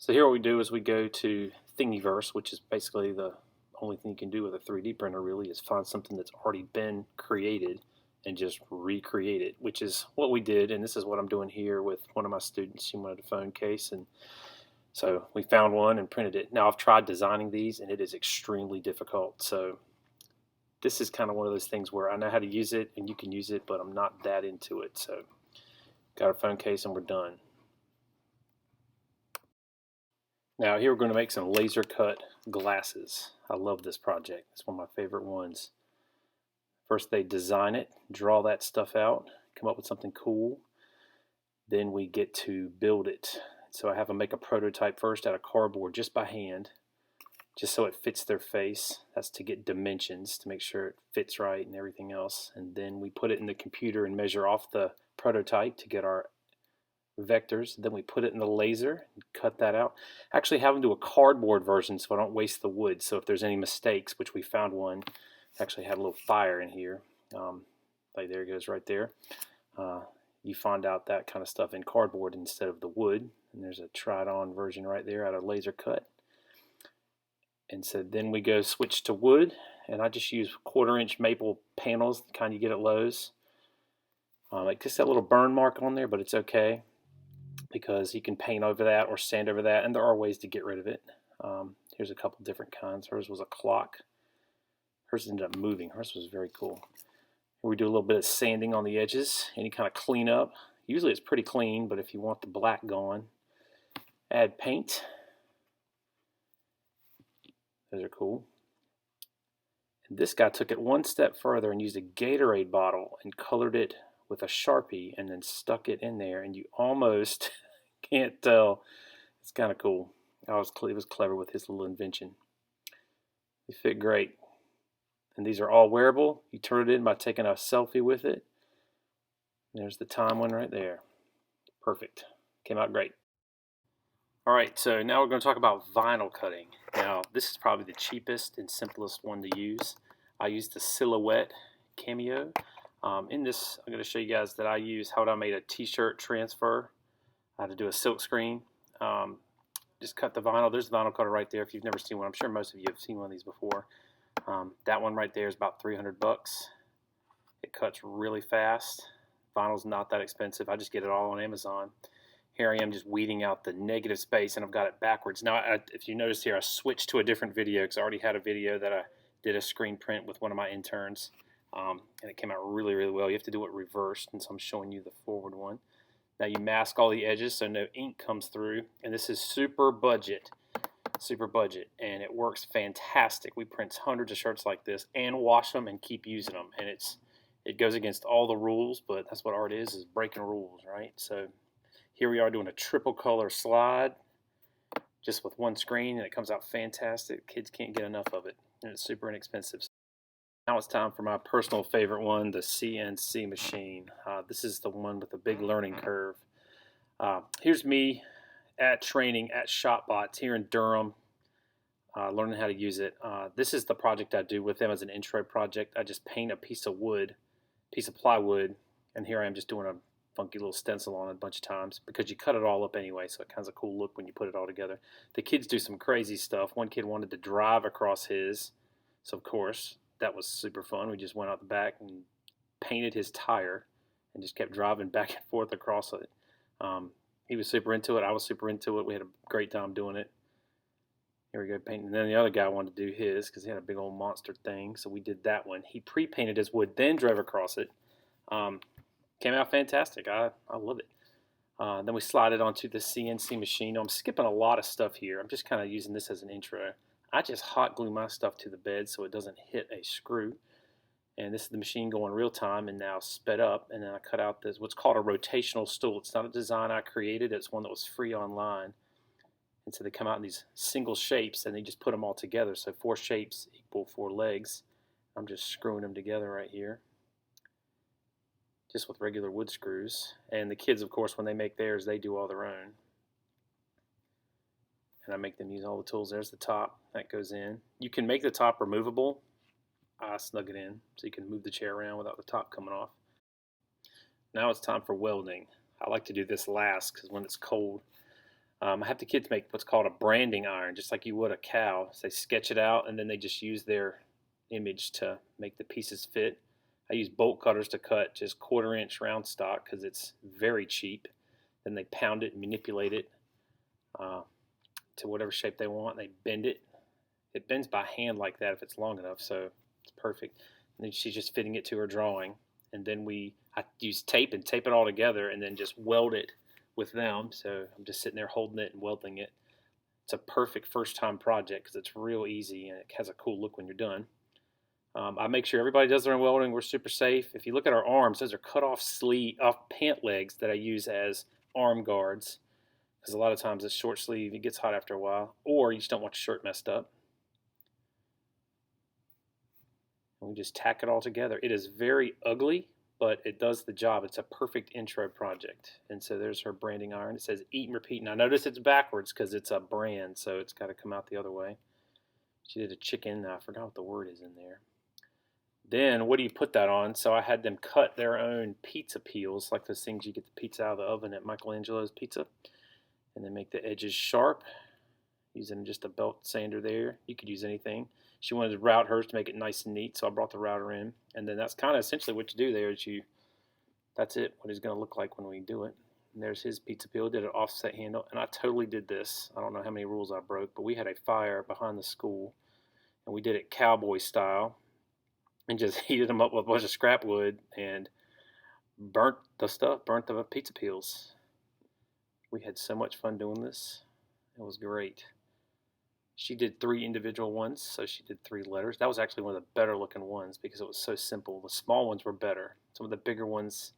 So here what we do is we go to Thingiverse, which is basically the only thing you can do with a 3D printer really is find something that's already been created and just recreate it, which is what we did, and this is what I'm doing here with one of my students. She wanted a phone case, and so we found one and printed it. Now I've tried designing these and it is extremely difficult, so this is kind of one of those things where I know how to use it and you can use it, but I'm not that into it. So got our phone case and we're done. Now here we're going to make some laser cut glasses. I love this project. It's one of my favorite ones. First they design it, draw that stuff out, come up with something cool. Then we get to build it. So I have them make a prototype first out of cardboard just by hand, just so it fits their face. That's to get dimensions, to make sure it fits right and everything else. And then we put it in the computer and measure off the prototype to get our vectors. Then we put it in the laser and cut that out. Actually have them do a cardboard version so I don't waste the wood. So if there's any mistakes, which we found one, actually had a little fire in here. Like there it goes right there. You find out that kind of stuff in cardboard instead of the wood. And there's a tried on version right there out of laser cut. And so then we go switch to wood, and I just use 1/4-inch maple panels, the kind you get at Lowe's. Like just that little burn mark on there, but it's okay because you can paint over that or sand over that, and there are ways to get rid of it. Here's a couple different kinds. Hers was a clock. Hers ended up moving. Hers was very cool. We do a little bit of sanding on the edges, any kind of cleanup. Usually it's pretty clean, but if you want the black gone, add paint. Those are cool. And this guy took it one step further and used a Gatorade bottle and colored it with a Sharpie and then stuck it in there, and you almost can't tell. It's kind of cool. He was clever with his little invention. They fit great. And these are all wearable. You turn it in by taking a selfie with it. There's the time one right there. Perfect. Came out great. Alright, so now we're going to talk about vinyl cutting. Now, this is probably the cheapest and simplest one to use. I use the Silhouette Cameo. In this, I'm going to show you guys that I made a t-shirt transfer. I had to do a silk screen. Just cut the vinyl. There's the vinyl cutter right there if you've never seen one. I'm sure most of you have seen one of these before. That one right there is about $300. It cuts really fast. Vinyl's not that expensive. I just get it all on Amazon. Here I am just weeding out the negative space, and I've got it backwards. Now, if you notice here, I switched to a different video because I already had a video that I did a screen print with one of my interns, and it came out really, really well. You have to do it reversed, and so I'm showing you the forward one. Now you mask all the edges so no ink comes through, and this is super budget, and it works fantastic. We print hundreds of shirts like this and wash them and keep using them, and it goes against all the rules, but that's what art is breaking rules, right? So here we are doing a triple color slide just with one screen, and it comes out fantastic. Kids can't get enough of it, and it's super inexpensive. Now it's time for my personal favorite one, the CNC machine. This is the one with the big learning curve. Here's me at training at ShopBots here in Durham, learning how to use it. This is the project I do with them as an intro project. I just paint a piece of plywood, and here I am just doing a funky little stencil on it a bunch of times because you cut it all up anyway, so it kind of a cool look when you put it all together. The kids do some crazy stuff. One kid wanted to drive across his, so of course that was super fun. We just went out the back and painted his tire and just kept driving back and forth across it. He was super into it. I was super into it. We had a great time doing it. Here we go, painting. And then the other guy wanted to do his because he had a big old monster thing, so we did that one. He pre-painted his wood, then drove across it. Came out fantastic. I love it. Then we slide it onto the CNC machine. Now, I'm skipping a lot of stuff here. I'm just kind of using this as an intro. I just hot glue my stuff to the bed so it doesn't hit a screw. And this is the machine going real time and now sped up. And then I cut out this what's called a rotational stool. It's not a design I created. It's one that was free online. And so they come out in these single shapes, and they just put them all together. So 4 shapes equal 4 legs. I'm just screwing them together right here, just with regular wood screws. And the kids, of course, when they make theirs, they do all their own. And I make them use all the tools. There's the top. That goes in. You can make the top removable. I snug it in so you can move the chair around without the top coming off. Now it's time for welding. I like to do this last because when it's cold, I have the kids make what's called a branding iron, just like you would a cow. So they sketch it out, and then they just use their image to make the pieces fit. I use bolt cutters to cut just 1/4 inch round stock because it's very cheap. Then they pound it and manipulate it to whatever shape they want. They bend it. It bends by hand like that if it's long enough, so it's perfect. And then she's just fitting it to her drawing. And then I use tape and tape it all together and then just weld it with them. So I'm just sitting there holding it and welding it. It's a perfect first time project because it's real easy and it has a cool look when you're done. I make sure everybody does their own welding. We're super safe. If you look at our arms, those are cut off pant legs that I use as arm guards. Because a lot of times it's short sleeve, it gets hot after a while, or you just don't want your shirt messed up. And we just tack it all together. It is very ugly, but it does the job. It's a perfect intro project. And so there's her branding iron. It says eat and repeat. Now notice it's backwards because it's a brand, so it's got to come out the other way. She did a chicken. I forgot what the word is in there. Then what do you put that on? So I had them cut their own pizza peels, like those things you get the pizza out of the oven at Michelangelo's Pizza. And then make the edges sharp, using just a belt sander there. You could use anything. She wanted to route hers to make it nice and neat, so I brought the router in. And then that's kind of essentially what you do there is that's it, what it's going to look like when we do it. And there's his pizza peel, did an offset handle, and I totally did this. I don't know how many rules I broke, but we had a fire behind the school, and we did it cowboy style, and just heated them up with a bunch of scrap wood and burnt the pizza peels. We had so much fun doing this. It was great. She did 3 individual ones, so she did 3 letters. That was actually one of the better looking ones because it was so simple. The small ones were better. Some of the bigger ones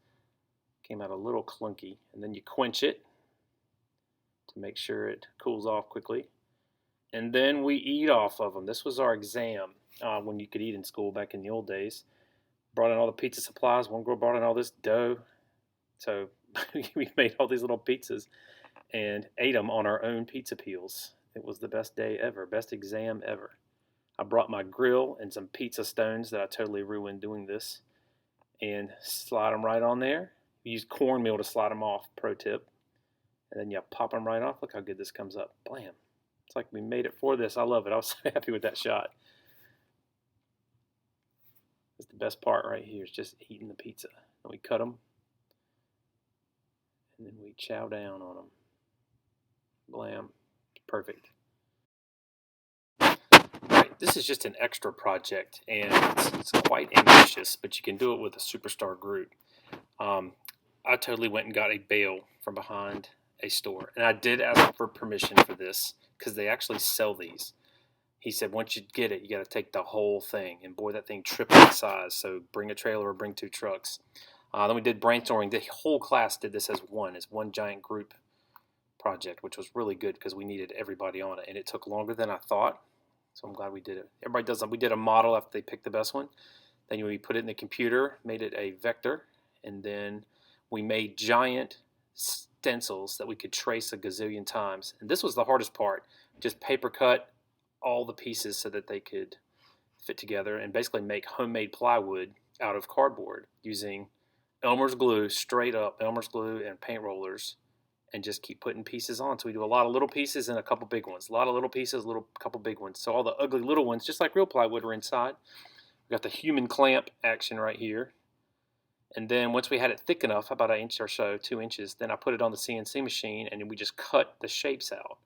came out a little clunky. And then you quench it to make sure it cools off quickly. And then we eat off of them. This was our exam when you could eat in school back in the old days. Brought in all the pizza supplies. One girl brought in all this dough. So we made all these little pizzas and ate them on our own pizza peels. It was the best day ever, best exam ever. I brought my grill and some pizza stones that I totally ruined doing this and slide them right on there. You use cornmeal to slide them off, pro tip. And then you pop them right off. Look how good this comes up. Blam. It's like we made it for this. I love it. I was so happy with that shot. That's the best part right here is just eating the pizza. And we cut them. And then we chow down on them. Blam. Perfect. Right, this is just an extra project, and it's quite ambitious, but you can do it with a superstar group. I totally went and got a bale from behind a store, and I did ask for permission for this because they actually sell these. He said once you get it, you got to take the whole thing, and boy, that thing tripled in size, so bring a trailer or bring 2 trucks. Then we did brainstorming. The whole class did this as one giant group project, which was really good because we needed everybody on it, and it took longer than I thought, so I'm glad we did it. Everybody does them. We did a model after they picked the best one. Then we put it in the computer, made it a vector, and then we made giant stencils that we could trace a gazillion times. And this was the hardest part, just paper cut all the pieces so that they could fit together and basically make homemade plywood out of cardboard using Elmer's glue, straight up Elmer's glue and paint rollers, and just keep putting pieces on. So we do a lot of little pieces and a couple big ones. A lot of little pieces, couple big ones. So all the ugly little ones, just like real plywood, are inside. We got the human clamp action right here. And then once we had it thick enough, about 1 inch or so, 2 inches, then I put it on the CNC machine, and then we just cut the shapes out.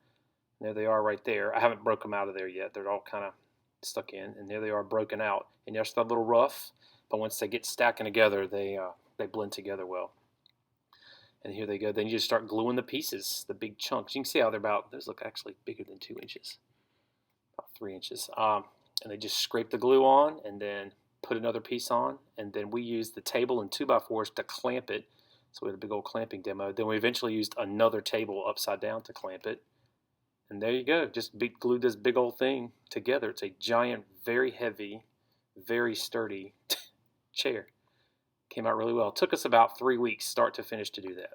And there they are right there. I haven't broke them out of there yet. They're all kind of stuck in, and there they are broken out. And they're still a little rough, but once they get stacking together, they blend together well. And here they go. Then you just start gluing the pieces, the big chunks. You can see how those look actually bigger than 2 inches, about 3 inches. And they just scrape the glue on and then put another piece on. And then we used the table and 2x4s to clamp it. So we had a big old clamping demo. Then we eventually used another table upside down to clamp it. And there you go. Just glued this big old thing together. It's a giant, very heavy, very sturdy chair. Came out really well. It took us about 3 weeks, start to finish, to do that.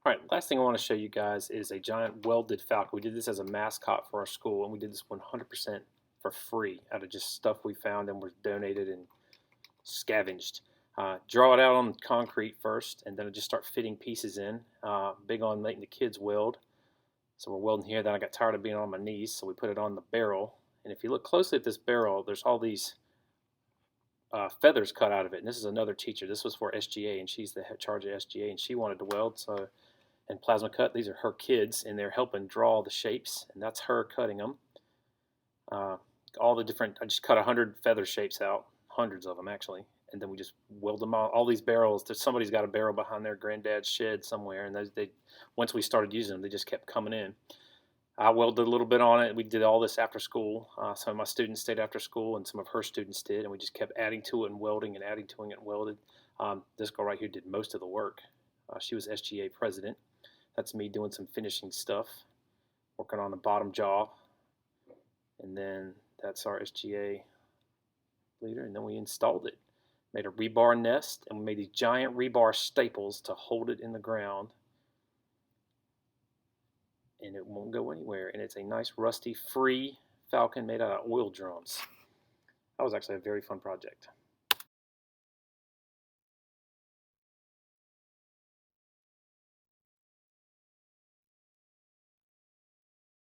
All right, last thing I want to show you guys is a giant welded falcon. We did this as a mascot for our school, and we did this 100% for free out of just stuff we found and was donated and scavenged. Draw it out on concrete first, and then I just start fitting pieces in. Big on making the kids weld. So we're welding here. Then I got tired of being on my knees, so we put it on the barrel. And if you look closely at this barrel, there's all these feathers cut out of it. And this is another teacher. This was for SGA, and she's the head charge of SGA, and she wanted to weld. So, and plasma cut. These are her kids, and they're helping draw the shapes, and that's her cutting them. All the different. I just cut 100 feather shapes out, hundreds of them actually, and then we just weld them all these barrels. Somebody's got a barrel behind their granddad's shed somewhere, and they once we started using them, they just kept coming in. I welded a little bit on it. We did all this after school. Some of my students stayed after school, and some of her students did, and we just kept adding to it and welding and adding to it and welded. This girl right here did most of the work. She was SGA president. That's me doing some finishing stuff, working on the bottom jaw, and then that's our SGA leader, and then we installed it. Made a rebar nest, and we made these giant rebar staples to hold it in the ground, and it won't go anywhere. And it's a nice rusty free Falcon made out of oil drums. That was actually a very fun project.